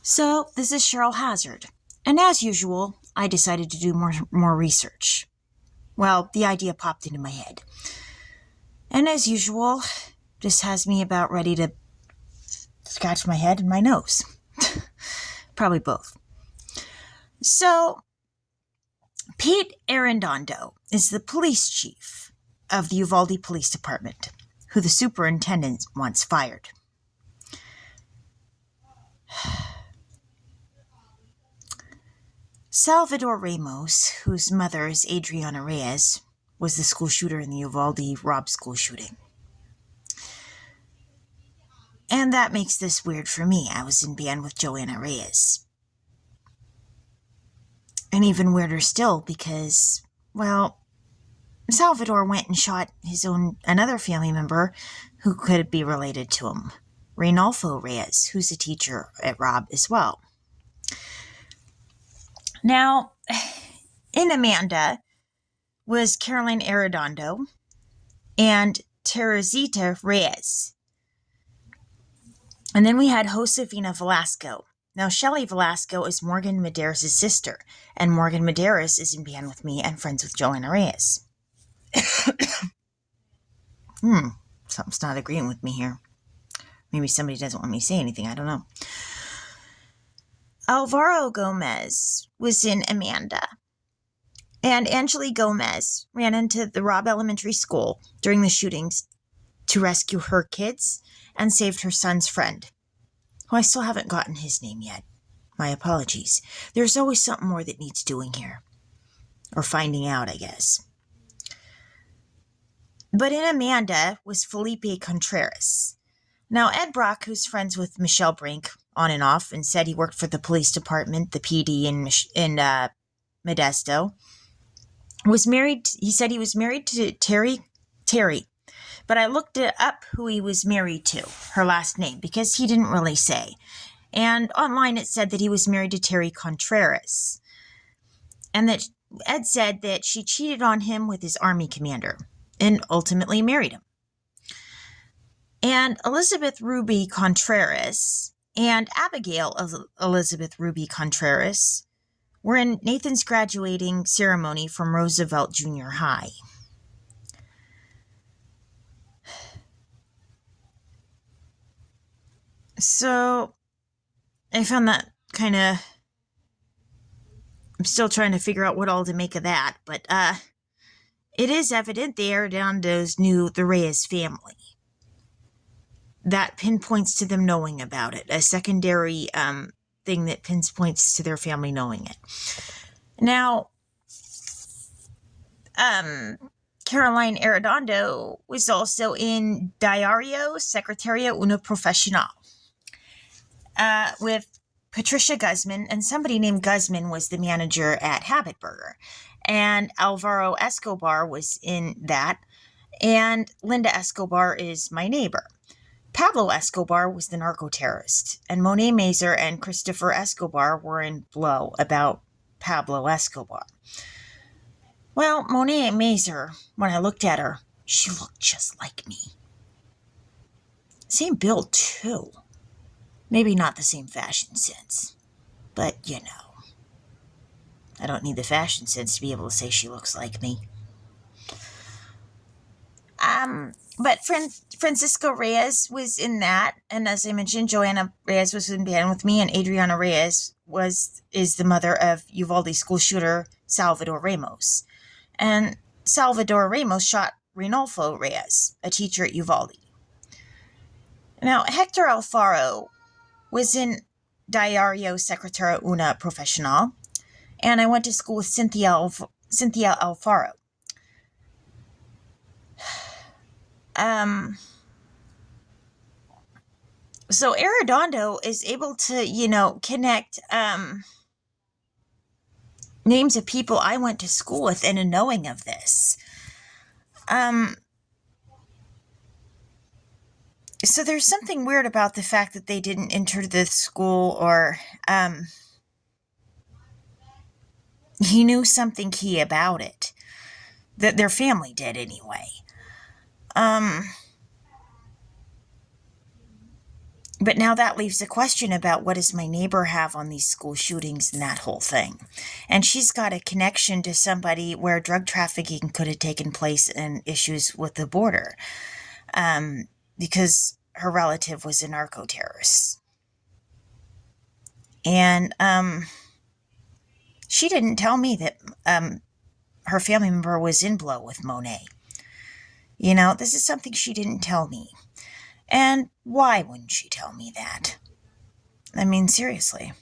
So, this is Cheryl Hazzard, and as usual, I decided to do more research. Well, the idea popped into my head. And as usual, this has me about ready to scratch my head and my nose. Probably both. So, Pete Arredondo is the police chief of the Uvalde Police Department, who the superintendent once fired. Salvador Ramos, whose mother is Adriana Reyes, was the school shooter in the Uvalde Robb school shooting. And that makes this weird for me. I was in band with Joanna Reyes. And even weirder still because, well, Salvador went and shot another family member who could be related to him, Reynolfo Reyes, who's a teacher at Robb as well. Now, in Amanda was Caroline Arredondo and Teresita Reyes. And then we had Josefina Velasco. Now, Shelley Velasco is Morgan Medeiros' sister, and Morgan Medeiros is in band with me and friends with Joanna Reyes. Something's not agreeing with me here. Maybe somebody doesn't want me to say anything. I don't know. Alvaro Gomez was in Amanda. And Angeli Gomez ran into the Robb Elementary School during the shootings to rescue her kids and saved her son's friend, who I still haven't gotten his name yet. My apologies. There's always something more that needs doing here. Or finding out, I guess. But in Amanda was Felipe Contreras. Now, Ed Brock, who's friends with Michelle Brink on and off, and said he worked for the police department, the PD in Modesto, was married. He said he was married to Terry. But I looked up who he was married to, her last name, because he didn't really say. And online it said that he was married to Terry Contreras. And that Ed said that she cheated on him with his army commander and ultimately married him. And Elizabeth Ruby Contreras and Abigail Elizabeth Ruby Contreras were in Nathan's graduating ceremony from Roosevelt Junior High. So, I found that kind of... I'm still trying to figure out what all to make of that, but it is evident the Arredondos knew the Reyes family. That pinpoints to them knowing about it, a secondary thing that pinpoints to their family knowing it. Now, Caroline Arredondo was also in Diario Secretaria Una Profesional with Patricia Guzman, and somebody named Guzman was the manager at Habit Burger. And Alvaro Escobar was in that, and Linda Escobar is my neighbor. Pablo Escobar was the narco-terrorist, and Monet Mazer and Christopher Escobar were in Blow about Pablo Escobar. Well, Monet Mazer, when I looked at her, she looked just like me. Same build, too. Maybe not the same fashion sense, but you know. I don't need the fashion sense to be able to say she looks like me. But Francisco Reyes was in that, and as I mentioned, Joanna Reyes was in band with me, and Adriana Reyes is the mother of Uvalde school shooter Salvador Ramos. And Salvador Ramos shot Reynolfo Reyes, a teacher at Uvalde. Now, Hector Alfaro was in Diario Secretaria Una Profesional, and I went to school with Cynthia Alfaro. So Arredondo is able to, connect names of people I went to school with and a knowing of this. So there's something weird about the fact that they didn't enter the school, or he knew something key about it. That their family did anyway. But now that leaves a question about what does my neighbor have on these school shootings and that whole thing. And she's got a connection to somebody where drug trafficking could have taken place and issues with the border, because her relative was a narco terrorist. And she didn't tell me that her family member was in blow with Monet. This is something she didn't tell me. And why wouldn't she tell me that? I mean, seriously.